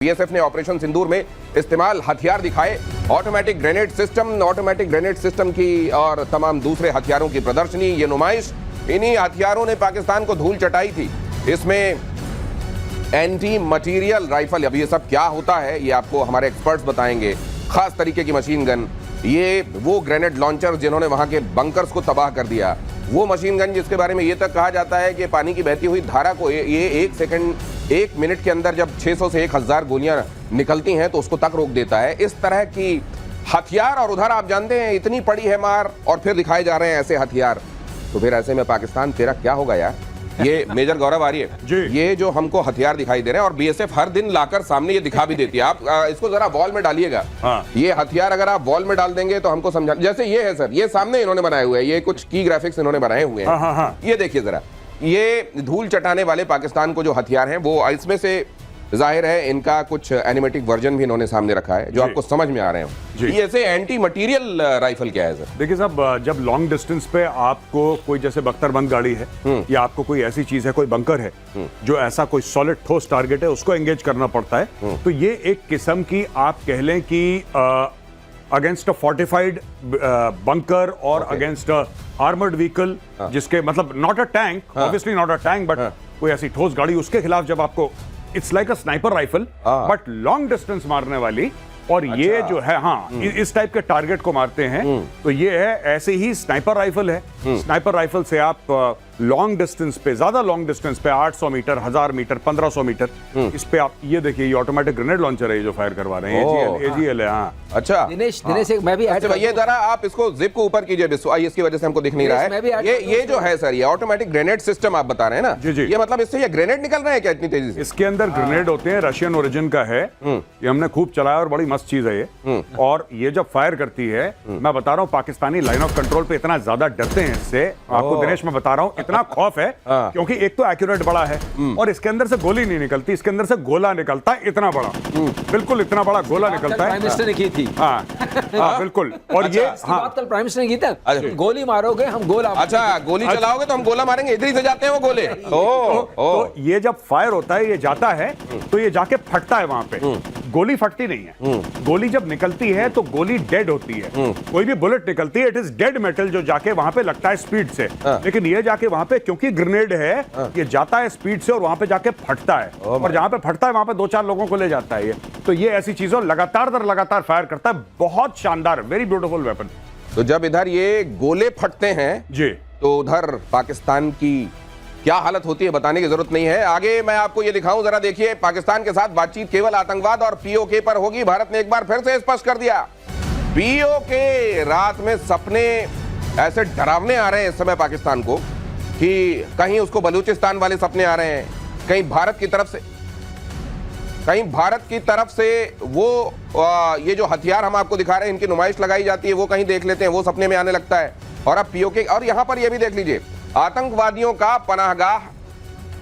BSF ने operation सिंदूर में इस्तेमाल हथियार दिखाए, ऑटोमेटिक ग्रेनेड सिस्टम की और तमाम दूसरे हथियारों की प्रदर्शनी। ये नुमाइश इन्हीं हथियारों ने पाकिस्तान को धूल चटाई थी। इसमें एंटी मटीरियल राइफल, अब ये सब क्या होता है ये आपको हमारे एक्सपर्ट्स बताएंगे। खास तरीके की मशीन गन, ये वो ग्रेनेड लॉन्चर जिन्होंने वहां के बंकर्स को तबाह कर दिया, वो मशीन गन जिसके बारे में ये तक कहा जाता है कि पानी की बहती हुई धारा को ये 1 मिनट के अंदर जब 600 से 1000 गोलियां निकलती हैं तो उसको तक रोक देता है। इस तरह की हथियार, और उधर आप जानते हैं इतनी पड़ी है मार और फिर दिखाए जा रहे हैं ऐसे हथियार। तो फिर ऐसे में पाकिस्तान तेरा क्या होगा यार। ये मेजर गौरव आर्य, ये जो हमको हथियार दिखाई दे रहे हैं और बीएसएफ हर दिन लाकर सामने ये दिखा भी देती है। आप इसको जरा वॉल में डालिएगा। ये हथियार अगर आप वॉल में डाल देंगे तो हमको समझा, जैसे ये है सर, ये सामने इन्होंने बनाए हुए हैं, ये कुछ की ग्राफिक्स इन्होंने बनाए हुए हैं। ये देखिए जरा, ये धूल चटाने वाले पाकिस्तान को जो हथियार हैं वो इसमें से जाहिर है इनका कुछ एनिमेटिक वर्जन भी इन्होंने सामने रखा है जो आपको समझ में आ रहे हो। ये ऐसे एंटी मटीरियल राइफल क्या है सर? देखिए साहब, जब लॉन्ग डिस्टेंस पे आपको कोई जैसे बख्तरबंद गाड़ी है या आपको कोई ऐसी चीज है, कोई बंकर है जो ऐसा कोई सॉलिड ठोस टारगेट है, उसको एंगेज करना पड़ता है। तो ये एक किस्म की आप कह लें कि अगेंस्ट अ फोर्टिफाइड बंकर और अगेंस्ट आर्मर्ड व्हीकल, जिसके मतलब not a tank, obviously not a tank, but कोई ऐसी ठोस गाड़ी, उसके खिलाफ जब आपको it's like a sniper rifle but long distance मारने वाली, और ये जो है इस टाइप के टारगेट को मारते हैं। तो ये है ऐसे ही स्नाइपर राइफल है। स्नाइपर राइफल से आप लॉन्ग डिस्टेंस पे, ज्यादा लॉन्ग डिस्टेंस पे 800 मीटर, 1000 मीटर, 1500 मीटर, इस पे आप ये देखिए, ये ऑटोमेटिक ग्रेनेड लॉन्चर है ये जो फायर करवा रहे हैं। एजीएल है। हाँ, अच्छा दिनेश, मैं भी ऐड ये जरा आप इसको जिप को ऊपर कीजिए, इसकी वजह से हमको दिख नहीं रहा है। ये जो है सर, ये ऑटोमेटिक ग्रेनेड सिस्टम आप बता रहे हैं ना? जी। ये मतलब इससे ये ग्रेनेड निकल रहे हैं क्या इतनी तेजी से? इसके अंदर ग्रेनेड होते हैं, रशियन ओरिजिन का है। ये हमने खूब चलाया और बड़ी मस्त चीज है ये। और ये जब फायर करती है, मैं बता रहा हूँ पाकिस्तानी लाइन ऑफ कंट्रोल पे इतना ज्यादा डरते हैं इससे, आपको दिनेश मैं बता रहा हूँ, इतना खौफ है क्योंकि एक तो एक्यूरेट बड़ा है और इसके अंदर से गोली नहीं निकलती, इसके अंदर से गोला निकलता है, इतना बड़ा, बिल्कुल इतना बड़ा गोला निकलता है। प्राइम मिनिस्टर ने की थी। हाँ बिल्कुल। और ये बात कल प्राइम मिनिस्टर ने की था, गोली मारोगे हम गोला, अच्छा गोली चलाओगे तो हम गोला मारेंगे, इधर ही से जाते हैं वो गोले। तो ये जब फायर होता है, ये जाता है तो ये जाके फटता है वहां पे, गोली फटती नहीं है। गोली जब निकलती है तो गोली डेड होती है। कोई भी बुलेट निकलती है, इट इज डेड मेटल जो जाके वहां पे लगता है स्पीड से। लेकिन ये जाके वहां पे, क्योंकि ग्रेनेड है, ये जाता है स्पीड से और वहां पे जाके फटता है, और जहां पे फटता है वहां पे 2-4 लोगों को ले जाता है ये। तो ये ऐसी चीजों लगातार दर लगातार फायर करता है। बहुत शानदार, वेरी ब्यूटीफुल वेपन। तो जब इधर ये गोले फटते हैं जी, तो उधर पाकिस्तान की क्या हालत होती है बताने की जरूरत नहीं है। आगे मैं आपको ये दिखाऊं, जरा देखिए। पाकिस्तान के साथ बातचीत केवल आतंकवाद और पीओके पर होगी। भारत ने एक बार फिर से स्पष्ट कर दिया, पीओके रात में सपने ऐसे डरावने आ रहे हैं इस समय पाकिस्तान को कि कहीं उसको बलूचिस्तान वाले सपने आ रहे हैं, कहीं भारत की तरफ से वो ये जो हथियार हम आपको दिखा रहे हैं, इनकी नुमाइश लगाई जाती है, वो कहीं देख लेते हैं, वो सपने में आने लगता है। और अब पीओके, और यहां पर ये भी देख लीजिए, आतंकवादियों का पनाहगाह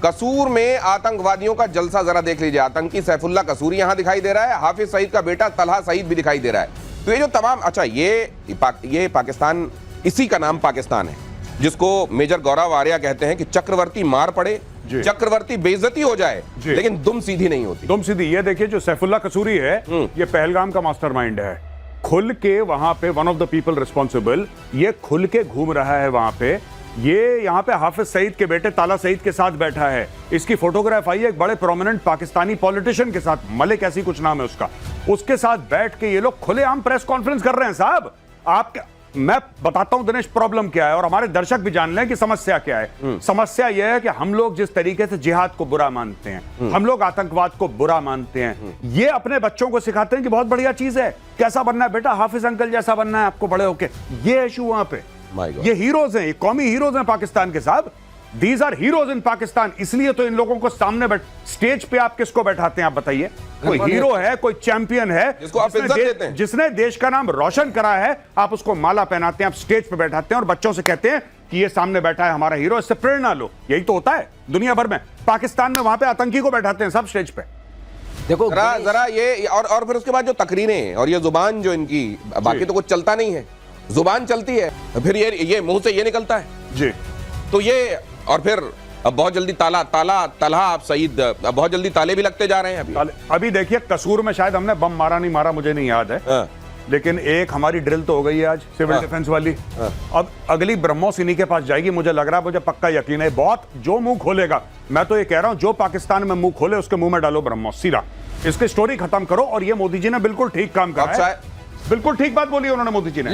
कसूर में आतंकवादियों का जलसा जरा देख लीजिए। आतंकी सैफुल्लाह कसूरी यहां दिखाई दे रहा है, हाफिज सईद का बेटा तलहा सईद भी दिखाई दे रहा है। तो ये जो तमाम, अच्छा ये पाकिस्तान, इसी का नाम पाकिस्तान है जिसको मेजर गौरव आर्य कहते हैं कि चक्रवर्ती मार पड़े, चक्रवर्ती बेइज्जती हो जाए, लेकिन दुम सीधी नहीं होती। दुम सीधी। ये देखिए जो सैफुल्लाह कसूरी है, ये पहलगाम का मास्टरमाइंड है। खुल के वहां पे one of the people responsible, ये खुल के घूम रहा है वहां पे। ये यहाँ पे हाफिज सईद के बेटे ताला सईद के साथ बैठा है। इसकी फोटोग्राफ आई है एक बड़े प्रोमिनेंट पाकिस्तानी पॉलिटिशियन के साथ, मलिक ऐसी कुछ नाम है उसका। उसके साथ बैठ के ये लोग खुलेआम प्रेस कॉन्फ्रेंस कर रहे हैं। साहब मैं बताता हूं दिनेश प्रॉब्लम क्या है, और हमारे दर्शक भी जान लें कि समस्या क्या है। समस्या यह है कि हम लोग जिस तरीके से जिहाद को बुरा मानते हैं, हम लोग आतंकवाद को बुरा मानते हैं, ये अपने बच्चों को सिखाते हैं कि बहुत बढ़िया चीज है, कैसा बनना है बेटा, हाफिज अंकल जैसा बनना है आपको बड़े होके। ये इशू वहां पे, ये हीरोज हैं, ये कौमी हीरोज हैं पाकिस्तान के। साहब these are heroes in Pakistan. इसलिए तो इन लोगों को सामने स्टेज पे आप किसको बैठाते हैं? आप बताइए। कोई हीरो है, कोई चैंपियन है, जिसको आप इज्जत देते हैं, जिसने देश का नाम रोशन करा है, आप उसको माला पहनाते हैं, आप स्टेज पे बैठाते हैं और बच्चों से कहते हैं कि ये सामने बैठा है हमारा हीरो, इससे प्रेरणा लो। यही तो होता है दुनिया भर में। पाकिस्तान में वहां पे आतंकी को बैठाते हैं सब स्टेज पे। देखो जरा ये, और फिर उसके बाद जो तकरीरें और ये जुबान जो इनकी, बाकी तो कुछ चलता नहीं है, जुबान चलती है, फिर ये मुंह से ये निकलता है जी। तो ये, और फिर अब बहुत जल्दी तलहा आप सईद, अब बहुत जल्दी ताले भी लगते जा रहे हैं अभी। अभी देखिए कसूर में शायद हमने बम मारा नहीं मारा मुझे नहीं याद है, हाँ। लेकिन एक हमारी ड्रिल तो हो गई है आज सिविल डिफेंस वाली। अब अगली ब्रह्मोस इन्हीं के पास जाएगी, मुझे लग रहा है, मुझे पक्का यकीन है। बहुत जो मुंह खोलेगा, मैं तो ये कह रहा हूं जो पाकिस्तान में मुंह खोले उसके मुंह में डालो ब्रह्मोस सीधा, इसकी स्टोरी खत्म करो। और ये मोदी जी ने बिल्कुल ठीक काम करा है, बिल्कुल ठीक बात बोली उन्होंने मोदी जी ने।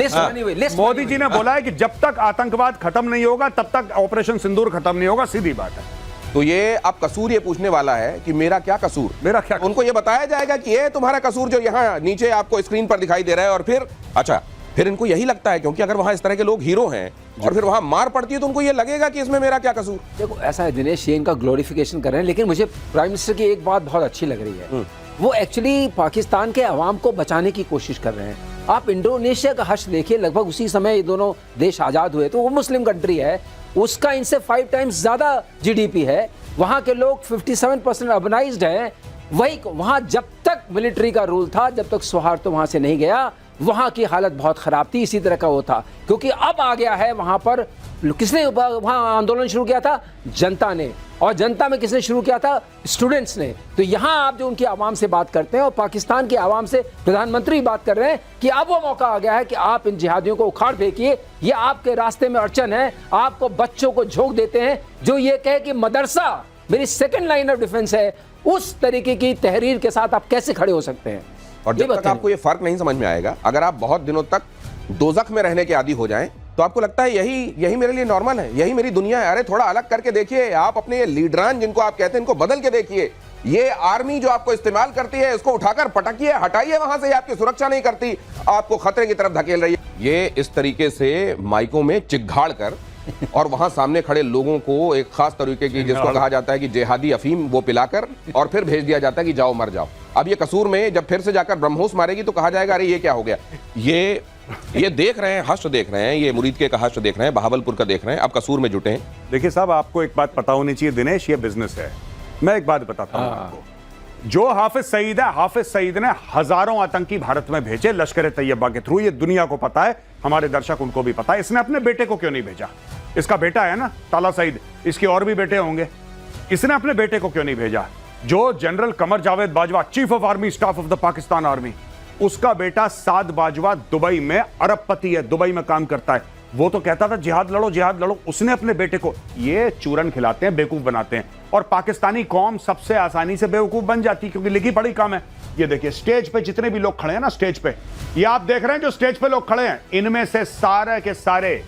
मोदी जी ने बोला है कि जब तक आतंकवाद खत्म नहीं होगा तब तक ऑपरेशन सिंदूर खत्म नहीं होगा, सीधी बात है। तो ये अब कसूर ये पूछने वाला है कि मेरा क्या कसूर, मेरा क्या उनको ये बताया जाएगा कि ये तुम्हारा कसूर जो यहाँ नीचे आपको स्क्रीन पर दिखाई दे रहा है। और फिर अच्छा, फिर इनको यही लगता है क्योंकि अगर वहां इस तरह के लोग हीरो हैं और फिर वहां मार पड़ती है तो उनको ये लगेगा कि इसमें मेरा क्या कसूर। देखो ऐसा है दिनेश, ये इनका ग्लोरिफिकेशन कर रहे हैं, लेकिन मुझे प्राइम मिनिस्टर की एक बात बहुत अच्छी लग रही है, वो एक्चुअली पाकिस्तान के अवाम को बचाने की कोशिश कर रहे हैं। आप इंडोनेशिया का हश्र देखिए, लगभग उसी समय ये दोनों देश आजाद हुए, तो वो मुस्लिम कंट्री है, उसका इनसे 5 टाइम्स ज्यादा जीडीपी है, वहां के लोग 57% अर्बनाइज्ड हैं। वही वहां जब तक मिलिट्री का रूल था, जब तक सौहार्द तो वहां से नहीं गया, वहां की हालत बहुत खराब थी। इसी तरह का वो था, क्योंकि अब आ गया है वहां पर, किसने वहां आंदोलन शुरू किया था? जनता ने। और जनता में किसने शुरू किया था? स्टूडेंट्स ने। तो यहां आप जो उनकी आवाम से बात करते हैं और पाकिस्तान की आवाम से प्रधानमंत्री बात कर रहे हैं कि अब वो मौका आ गया है कि आप इन जिहादियों को उखाड़ फेंकिए, ये आपके रास्ते में अड़चन है। आपको बच्चों को झोंक देते हैं जो ये कहे कि मदरसा मेरी सेकंड लाइन ऑफ डिफेंस है, उस तरीके की तहरीर के साथ आप कैसे खड़े हो सकते हैं? और जब तक आपको ये फर्क नहीं समझ में आएगा, अगर आप बहुत दिनों तक दोजख में रहने के आदी हो जाएं, तो आपको लगता है यही मेरे लिए नॉर्मल है, यही मेरी दुनिया है। अरे थोड़ा अलग करके देखिए, आप अपने ये लीडरान जिनको आप कहते हैं इनको बदल के देखिए। ये आर्मी जो आपको इस्तेमाल करती है, इसको उठाकर पटकिए, हटाइए वहां से, आपकी सुरक्षा नहीं करती, आपको खतरे की तरफ धकेल रही है। ये इस तरीके से माइकों में चिघाड़ कर और वहां सामने खड़े लोगों को एक खास तरीके की, जिसको कहा जाता है कि जिहादी अफीम, वो पिलाकर और फिर भेज दिया जाता है कि जाओ मर जाओ। अब ये कसूर में जब फिर से जाकर ब्रह्मोस मारेगी तो कहा जाएगा अरे ये क्या हो गया। ये देख रहे हैं, हश्र देख रहे हैं, ये मुरीदके का हश्र देख रहे हैं, बहावलपुर का देख रहे हैं, अब कसूर में जुटे हैं। देखिए साहब, आपको एक बात पता होनी चाहिए दिनेश, ये बिजनेस है। मैं एक बात बताता हूं आपको, जो हाफिज सईद है, हाफिज सईद ने हजारों आतंकी भारत में भेजे लश्कर तैयबा के थ्रू। ये दुनिया को पता है, हमारे दर्शक उनको भी पता है। इसने अपने बेटे को क्यों नहीं भेजा? इसका बेटा है ना ताला सईद, इसके और भी बेटे होंगे, इसने अपने बेटे को क्यों नहीं भेजा? जो general Qamar Javed Bajwa, chief of army staff of the Pakistan army, उसका बेटा साद बाजवा दुबई में अरबपति है, दुबई में काम करता है। वो तो कहता था जिहाद लड़ो जिहाद लड़ो, उसने अपने बेटे को, ये चूरन खिलाते हैं, बेवकूफ बनाते हैं। और पाकिस्तानी कौम सबसे आसानी से बेवकूफ बन जाती है क्योंकि लिखी पढ़ी काम है। ये देखिए स्टेज पे जितने भी लोग खड़े हैं ना, स्टेज पे, ये आप देख रहे हैं जो स्टेज पे लोग खड़े हैं, इनमें से सारे के सारे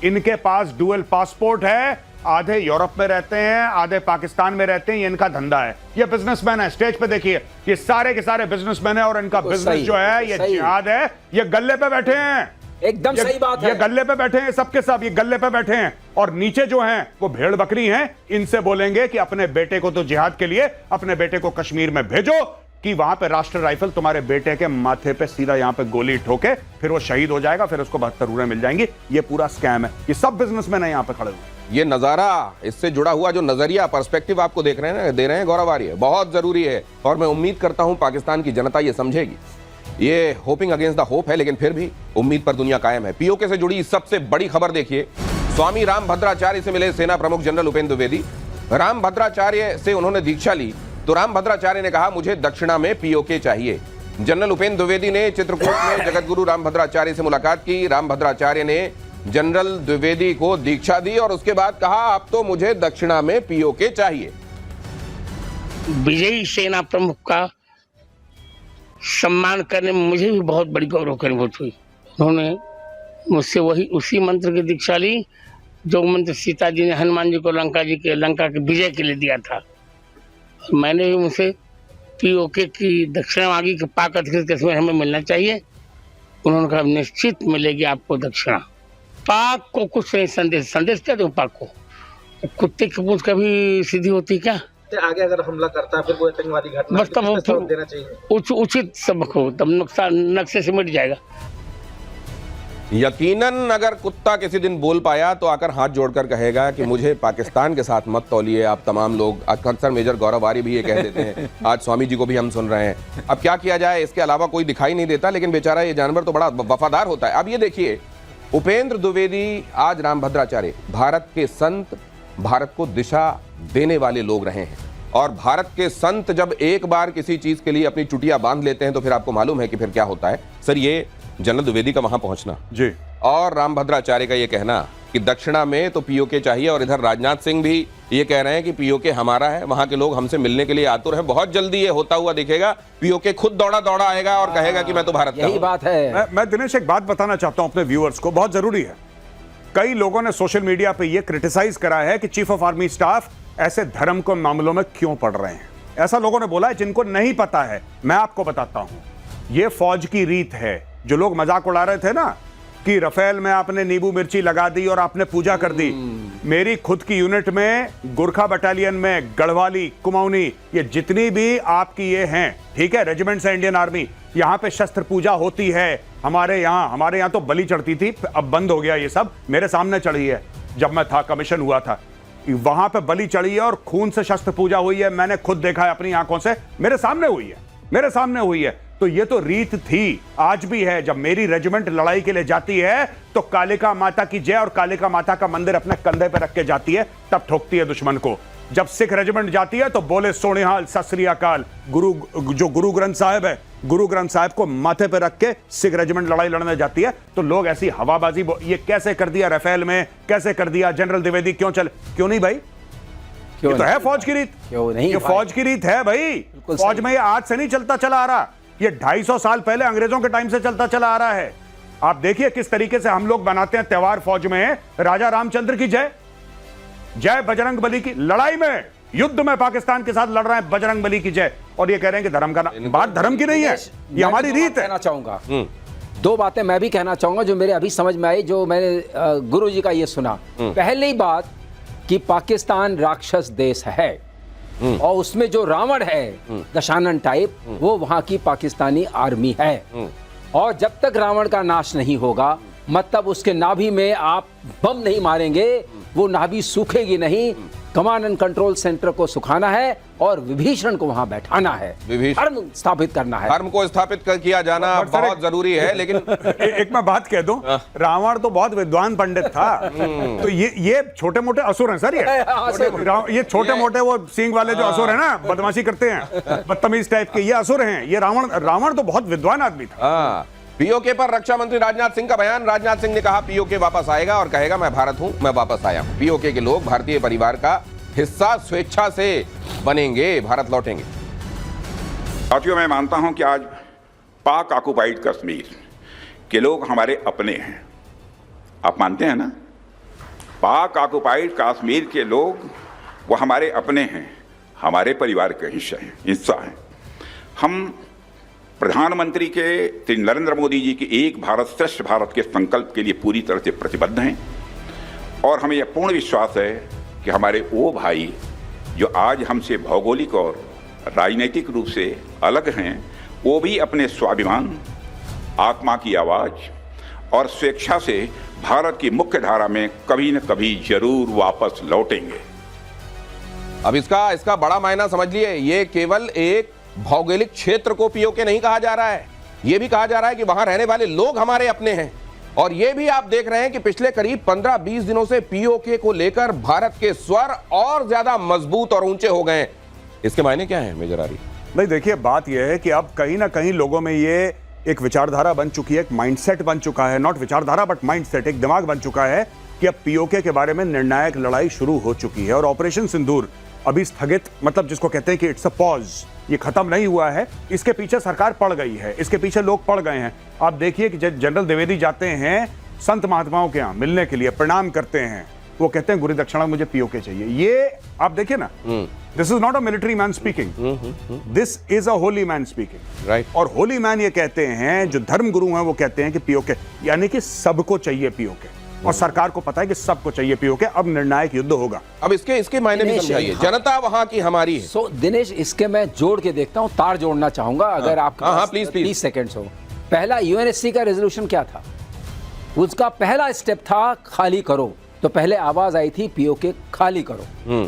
इनके पास डुअल पासपोर्ट है। आधे यूरोप में रहते हैं, आधे पाकिस्तान में रहते हैं, ये इनका धंधा है। ये बिजनेसमैन है, स्टेज पे देखिए ये सारे के सारे बिजनेसमैन है और इनका बिजनेस जो है ये जिहाद है। ये गल्ले पे बैठे हैं, एकदम सही बात है। ये गल्ले पे बैठे हैं, सबके सब ये गल्ले पे बैठे हैं। और नीचे जो हैं वो भेड़ बकरी हैं। इनसे बोलेंगे कि अपने बेटे को तो जिहाद के लिए अपने बेटे को कश्मीर में भेजो, कि वहां पे राष्ट्र राइफल तुम्हारे बेटे के माथे पे सीधा यहां पे गोली ठोके, फिर वो शहीद हो जाएगा, फिर उसको 72 रूरें मिल जाएंगी। ये पूरा स्कैम है। ये सब बिजनेसमैन है यहां पे खड़े हुए। ये नजारा, इससे जुड़ा हुआ जो नजरिया, पर्सपेक्टिव आपको देख रहे हैं, दे रहे हैं गौरव आर्य, बहुत जरूरी है। और मैं उम्मीद करता हूं पाकिस्तान की जनता ये समझेगी। ये होपिंग अगेंस्ट द होप है, लेकिन फिर भी उम्मीद पर दुनिया कायम है। पीओके से जुड़ी सबसे बड़ी खबर देखिए, स्वामी रामभद्राचार्य से मिले सेना प्रमुख जनरल उपेंद्र द्विवेदी। रामभद्राचार्य से उन्होंने दीक्षा ली तो रामभद्राचार्य ने कहा मुझे दक्षिणा में पीओके चाहिए। जनरल उपेंद्र द्विवेदी ने चित्रकूट में जगतगुरु रामभद्राचार्य से मुलाकात की। रामभद्राचार्य ने जनरल द्विवेदी को दीक्षा दी और उसके बाद कहा अब तो मुझे दक्षिणा में पीओके चाहिए। विजयी सेना प्रमुख का सम्मान करने में मुझे भी बहुत बड़ी गौरव की अनुभूति हुई। उन्होंने मुझसे वही उसी मंत्र की दीक्षा ली जो मंत्र सीता जी ने हनुमान जी को लंका के विजय के लिए दिया था। मैंने भी उनसे पीओके की दक्षिणा मांगी कि पाक अधिकृत कश्मीर हमें मिलना चाहिए। उन्होंने कहा निश्चित मिलेगी आपको दक्षिणा। पाक को कुछ नहीं संदेश क्या दूं पाक को? कुत्ते की पूंछ कभी सीधी होती क्या? आगे अगर हमला करता है फिर कोई आतंकवादी घटना बस तब देना चाहिए, उचित सबक हो, तब नुकसान नक्शे से मिट जाएगा। यकीनन अगर कुत्ता किसी दिन बोल पाया तो आकर हाथ जोड़कर कहेगा कि मुझे पाकिस्तान के साथ मत तौलिए आप तमाम लोग। अक्सर मेजर गौरव आर्य भी ये कह देते हैं, आज स्वामी जी को भी हम सुन रहे हैं। अब क्या किया जाए, इसके अलावा कोई दिखाई नहीं देता, लेकिन बेचारा ये जानवर तो बड़ा वफादार होता है। अब ये देखिए, उपेंद्र द्विवेदी आज रामभद्राचार्य, भारत के संत, भारत को दिशा देने वाले लोग रहे हैं। और भारत के संत जब एक बार किसी चीज के लिए अपनी चुटिया बांध लेते हैं तो फिर आपको मालूम है कि फिर क्या होता है। सर, ये जनरल द्विवेदी का वहां पहुंचना जी और रामभद्राचार्य का ये कहना कि दक्षिणा में तो पीओके चाहिए, और इधर राजनाथ सिंह भी ये कह रहे हैं कि पीओके हमारा है, वहां के लोग हमसे मिलने के लिए आतुर हैं, बहुत जल्दी ये होता हुआ दिखेगा। पीओके खुद दौड़ा दौड़ा आएगा और कहेगा कि मैं तो भारत का यही हूं। बात है। मैं दिनेश एक बात बताना चाहता हूं अपने व्यूअर्स को, बहुत जरूरी है। कई लोगों ने सोशल मीडिया पे ये क्रिटिसाइज करा है कि चीफ ऑफ आर्मी स्टाफ ऐसे धर्म के मामलों में क्यों पड़ रहे हैं। ऐसा लोगों ने बोला है जिनको नहीं पता है। मैं आपको बताता हूं, ये फौज की रीत है। जो लोग मजाक उड़ा रहे थे ना कि रफेल में आपने नींबू मिर्ची लगा दी और आपने पूजा कर दी, मेरी खुद की यूनिट में, गोरखा बटालियन में, गढ़वाली, कुमाऊनी, ये जितनी भी आपकी ये हैं, ठीक है, रेजिमेंट्स है इंडियन आर्मी, यहां पे शस्त्र पूजा होती है। हमारे यहां तो बलि चढ़ती थी, अब बंद हो गया ये सब, मेरे सामने चढ़ी है। जब मैं था, कमीशन हुआ था, वहां पे बलि चढ़ी है और खून से शस्त्र पूजा हुई है। मैंने खुद देखा है अपनी आंखों से, मेरे सामने हुई है, मेरे सामने हुई है। तो ये तो रीत थी, आज भी है। जब मेरी रेजिमेंट लड़ाई के लिए जाती है तो कालिका माता की जय और कालिका माता का मंदिर अपने कंधे पे रख के जाती है, तब ठोकती है दुश्मन को। जब सिख रेजिमेंट जाती है तो बोले सोनिहाल, सत श्री अकाल। गुरु ग्रंथ साहिब है, गुरु ग्रंथ साहिब को माथे पे रख के सिख रेजिमेंट लड़ाई लड़ने जाती है। तो लोग ऐसी हवाबाजी, ये कैसे कर दिया रफेल में, कैसे कर दिया जनरल द्विवेदी, क्यों नहीं भाई? ये तो है फौज की रीत, क्यों नहीं? ये फौज की रीत है भाई। फौज में ये आज से नहीं चलता चला आ रहा, ये 250 साल पहले अंग्रेजों के टाइम से चलता चला आ रहा है। आप देखिए किस तरीके से हम लोग बनाते हैं त्योहार फौज में। राजा रामचंद्र की जय, जय बजरंग बली की, लड़ाई में, युद्ध में पाकिस्तान के साथ लड़ रहे हैं, बजरंग बली की जय। और ये कह रहे हैं कि धर्म का बात धर्म की नहीं है, ये हमारी रीत है। कहना चाहूंगा दो बातें मैं भी कहना चाहूंगा जो मेरे अभी समझ में आई, जो मैंने गुरु जी का ये सुना। पहली बात कि पाकिस्तान राक्षस देश है और उसमें जो रावण है दशानन टाइप, वो वहां की पाकिस्तानी आर्मी है। और जब तक रावण का नाश नहीं होगा, मतलब उसके नाभि में आप बम नहीं मारेंगे, वो नाभि सूखेगी नहीं। कमांड एंड कंट्रोल सेंटर को सुखाना है और विभीषण को वहां बैठाना है, धर्म स्थापित करना है। धर्म को स्थापित किया जाना बहुत जरूरी है। लेकिन एक मैं बात कह दूं, रावण तो बहुत विद्वान पंडित था। तो ये छोटे मोटे असुर हैं सर। ये छोटे मोटे वो सींग वाले जो असुर है ना, बदमाशी करते हैं, बदतमीज टाइप के, ये असुर हैं। ये रावण तो बहुत विद्वान आदमी था। पीओके पर रक्षा मंत्री राजनाथ सिंह का बयान। राजनाथ सिंह ने कहा पीओके वापस आएगा और कहेगा मैं भारत हूं, मैं वापस आया हूं। पीओके के लोग भारतीय परिवार का हिस्सा स्वेच्छा से बनेंगे, भारत लौटेंगे। साथियों, मैं मानता हूं कि आज पाक ऑक्युपाइड कश्मीर के लोग हमारे अपने हैं। आप मानते हैं ना? पाक ऑक्युपाइड कश्मीर के लोग वो हमारे अपने हैं, हमारे परिवार का हिस्सा हैं। हम प्रधानमंत्री के श्री नरेंद्र मोदी जी के एक भारत श्रेष्ठ भारत के संकल्प के लिए पूरी तरह से प्रतिबद्ध हैं और हमें यह पूर्ण विश्वास है कि हमारे वो भाई जो आज हमसे भौगोलिक और राजनीतिक रूप से अलग हैं, वो भी अपने स्वाभिमान, आत्मा की आवाज़ और स्वेच्छा से भारत की मुख्य धारा में कभी न कभी जरूर वापस लौटेंगे। अब इसका बड़ा मायना समझ लिए, ये केवल एक भौगोलिक क्षेत्र को पीओके नहीं कहा जा रहा है, यह भी कहा जा रहा है कि वहां रहने वाले लोग हमारे अपने हैं। और यह भी आप देख रहे हैं कि पिछले करीब 15-20 दिनों से पीओके को लेकर भारत के स्वर और ज्यादा मजबूत और ऊंचे हो गए हैं। इसके मायने क्या है मेजर आरी? नहीं, देखिए बात यह है कि अब कहीं ना कहीं लोगों में ये एक विचारधारा बन चुकी है, एक माइंडसेट बन चुका है, नॉट विचारधारा बट माइंडसेट, एक दिमाग बन चुका है कि अब पीओके के बारे में निर्णायक लड़ाई शुरू हो चुकी है। और ऑपरेशन सिंदूर अभी स्थगित, मतलब जिसको कहते हैं कि इट्स अ पॉज, ये खत्म नहीं हुआ है। इसके पीछे सरकार पड़ गई है, इसके पीछे लोग पड़ गए हैं। आप देखिए कि जनरल द्विवेदी जाते हैं संत महात्माओं के यहाँ मिलने के लिए, प्रणाम करते हैं, वो कहते हैं गुरु दक्षिणा मुझे पीओके चाहिए। ये आप देखिए ना, this is not a military man speaking, this is a Holi man speaking, right. और होली मैन ये कहते हैं, जो धर्म गुरु हैं वो कहते हैं कि पीओके, यानी कि सबको चाहिए पीओके। और सरकार को पता है कि सबको चाहिए पीओके। अब निर्णायक युद्ध होगा। अब इसके मायने भी समझाइए। जनता वहां की हमारी है। सो दिनेश, इसके मैं जोड़ के देखता हूं, तार जोड़ना चाहूंगा अगर आप प्लीज 30 सेकेंड्स हो। पहला यूएनएससी का रेजोल्यूशन क्या था? उसका पहला स्टेप था खाली करो, तो पहले आवाज आई थी पीओके खाली करो।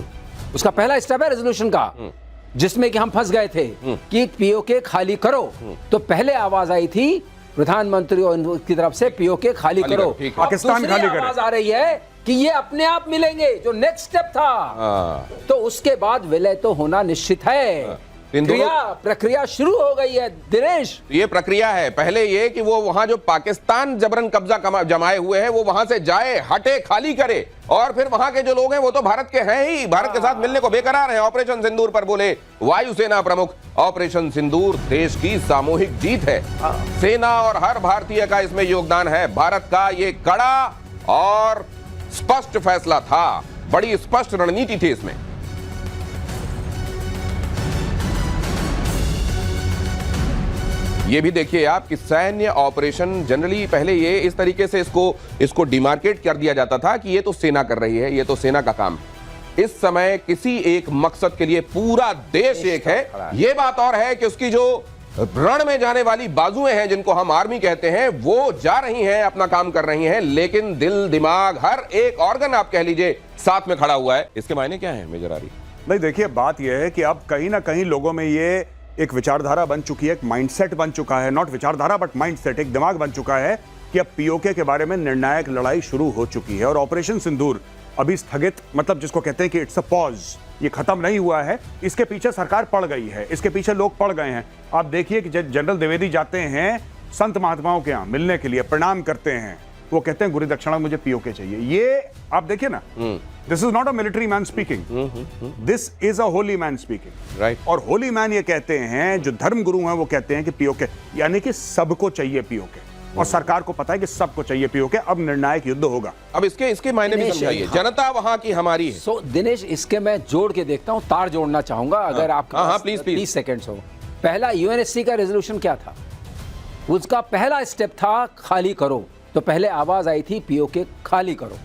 उसका पहला स्टेप है रेजोल्यूशन का, जिसमें कि हम फंस गए थे कि पीओके खाली करो। तो पहले आवाज आई थी प्रधानमंत्री की तरफ से पीओके खाली करो। पाकिस्तान खाली करे। आवाज आ रही है कि ये अपने आप मिलेंगे, जो नेक्स्ट स्टेप था। तो उसके बाद विलय तो होना निश्चित है। प्रक्रिया शुरू हो गई है दिनेश। ये प्रक्रिया है, पहले ये कि वो वहां जो पाकिस्तान जबरन कब्जा जमाए हुए हैं वो वहां से जाए, हटे, खाली करे, और फिर वहां के जो लोग हैं वो तो भारत के हैं ही, भारत के साथ मिलने को बेकरार हैं। ऑपरेशन सिंदूर पर बोले वायुसेना प्रमुख, ऑपरेशन सिंदूर देश की सामूहिक जीत है। सेना और हर भारतीय का इसमें योगदान है। भारत का ये कड़ा और स्पष्ट फैसला था, बड़ी स्पष्ट रणनीति थी इसमें। ये भी देखिए आप कि सैन्य ऑपरेशन जनरली पहले ये इस तरीके से इसको डिमार्केट कर दिया जाता था कि ये तो सेना कर रही है, ये तो सेना का काम। इस समय किसी एक मकसद के लिए पूरा देश एक है। ये बात और है कि उसकी जो रण में जाने वाली बाजुएं हैं, जिनको हम आर्मी कहते हैं, वो जा रही हैं, अपना काम कर रही हैं, लेकिन दिल, दिमाग, हर एक ऑर्गन आप कह लीजिए साथ में खड़ा हुआ है। इसके मायने क्या है मेजर आरी? नहीं, देखिए बात यह है कि अब कहीं ना कहीं लोगों में ये एक विचारधारा बन चुकी है, एक माइंडसेट बन चुका है, नॉट विचारधारा बट माइंडसेट, एक दिमाग बन चुका है कि अब पीओके के बारे में निर्णायक लड़ाई शुरू हो चुकी है। और ऑपरेशन सिंदूर अभी स्थगित, मतलब जिसको कहते हैं कि इट्स अ पॉज, ये खत्म नहीं हुआ है। इसके पीछे सरकार पड़ गई है, इसके पीछे लोग पड़ गए हैं। आप देखिए कि जनरल द्विवेदी जाते हैं संत महात्माओं के यहाँ मिलने के लिए, प्रणाम करते हैं, वो कहते हैं गुरु दक्षिणा मुझे पीओके चाहिए। ये आप देखिए ना, this is not a military man speaking, this is a Holi man speaking, right. और होली मैन ये कहते हैं, जो धर्म गुरु हैं वो कहते हैं कि पीओके, यानी कि सबको चाहिए पीओके, और सरकार को पता है कि सबको चाहिए पीओके। अब निर्णायक युद्ध होगा। अब इसके मायने भी समझाइए। जनता वहां की हमारी है। सो दिनेश, इसके मैं जोड़ के देखता हूं, तार जोड़ना चाहूंगा अगर आप प्लीज 30 सेकेंड्स हो। पहला यूएनएससी का रेजोल्यूशन क्या था? उसका पहला स्टेप था खाली करो। तो पहले आवाज आई थी पीओके खाली करो,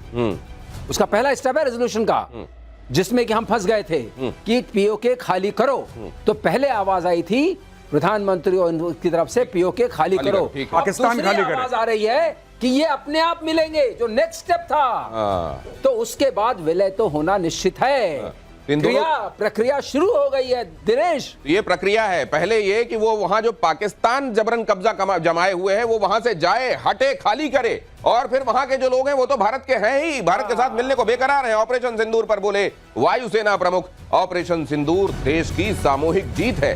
उसका पहला स्टेप है रेजोल्यूशन का, जिसमें कि हम फंस गए थे कि पीओके खाली करो। तो पहले आवाज आई थी प्रधानमंत्री की तरफ से पीओके खाली करो। पाकिस्तान खाली करे। आवाज आ रही है कि ये अपने आप मिलेंगे, जो नेक्स्ट स्टेप था। तो उसके बाद विलय तो होना निश्चित है। प्रक्रिया शुरू हो गई है दिनेश। ये प्रक्रिया है, पहले ये कि वो वहां जो पाकिस्तान जबरन कब्जा जमाए हुए हैं वो वहां से जाए, हटे, खाली करे, और फिर वहां के जो लोग हैं वो तो भारत के हैं ही, भारत के साथ मिलने को बेकरार हैं। ऑपरेशन सिंदूर पर बोले वायुसेना प्रमुख, ऑपरेशन सिंदूर देश की सामूहिक जीत है।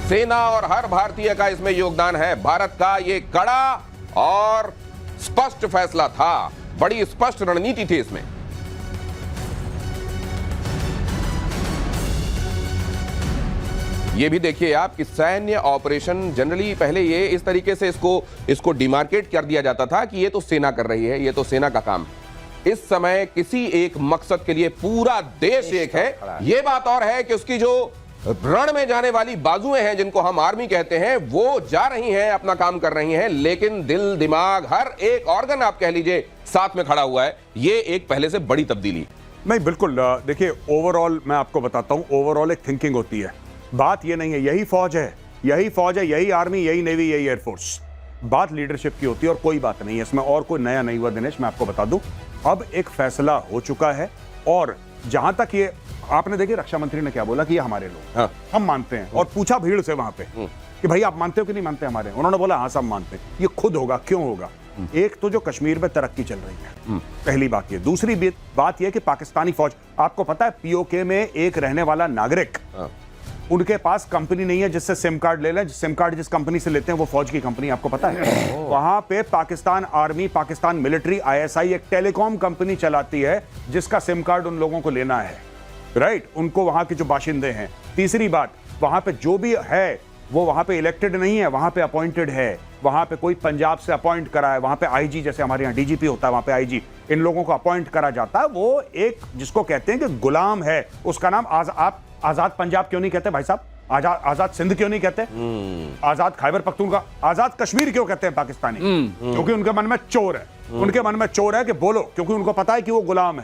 सेना और हर भारतीय का इसमें योगदान है। भारत का ये कड़ा और स्पष्ट फैसला था, बड़ी स्पष्ट रणनीति थी इसमें। ये भी देखिए आप कि सैन्य ऑपरेशन जनरली पहले ये इस तरीके से इसको डिमार्केट कर दिया जाता था कि ये तो सेना कर रही है, ये तो सेना का काम। इस समय किसी एक मकसद के लिए पूरा देश एक है। ये बात और है कि उसकी जो रण में जाने वाली बाजुएं हैं, जिनको हम आर्मी कहते हैं, वो जा रही हैं, अपना काम कर रही हैं, लेकिन दिल, दिमाग, हर एक ऑर्गन आप कह लीजिए साथ में खड़ा हुआ है। ये एक पहले से बड़ी तब्दीली। नहीं, बिल्कुल। देखिए ओवरऑल मैं आपको बताता हूं, ओवरऑल एक थिंकिंग होती है। बात ये नहीं है यही फौज है, यही आर्मी, यही नेवी, यही एयरफोर्स। बात लीडरशिप की होती है और कोई बात नहीं है इसमें, और कोई नया नहीं हुआ दिनेश। मैं आपको बता दूं, अब एक फैसला हो चुका है। और जहां तक ये आपने देखिए, रक्षा मंत्री ने क्या बोला कि ये हमारे लोग, हम मानते हैं। और पूछा भीड़ से वहां पे कि भाई आप मानते हो कि नहीं मानते हमारे? उन्होंने बोला हाँ सब मानते हैं। ये खुद होगा, क्यों होगा? एक तो जो कश्मीर में तरक्की चल रही है, पहली बात ये। दूसरी बात यह कि पाकिस्तानी फौज, आपको पता है पीओके में एक रहने वाला नागरिक, उनके पास कंपनी नहीं है जिससे सिम कार्ड ले लें। सिम कार्ड जिस कंपनी से लेते हैं वो फौज की कंपनी, आपको पता है। वहां पे Pakistan army, Pakistan military, ISI एक टेलीकॉम कंपनी चलाती है जिसका सिम कार्ड उन लोगों को लेना है, राइट? उनको वहां के जो बाशिंदे हैं। तीसरी बात, वहां पे जो भी है वो वहां पे इलेक्टेड नहीं है, वहां पे अपॉइंटेड है। वहां पे कोई पंजाब से अपॉइंट करा है, वहां पे आईजी, जैसे हमारे यहाँ डीजीपी होता है, वहां पे आईजी, इन लोगों को अपॉइंट करा जाता है। वो एक जिसको कहते हैं कि गुलाम है, उसका नाम आप आजाद पंजाब क्यों नहीं कहते भाई साहब? आजाद सिंध क्यों नहीं कहते? आजाद खैबर पख्तूनख्वा, आजाद कश्मीर क्यों कहते हैं पाकिस्तानी? क्योंकि उनके मन में चोर है, उनके मन में चोर है कि बोलो, क्योंकि उनको पता है कि वो गुलाम है।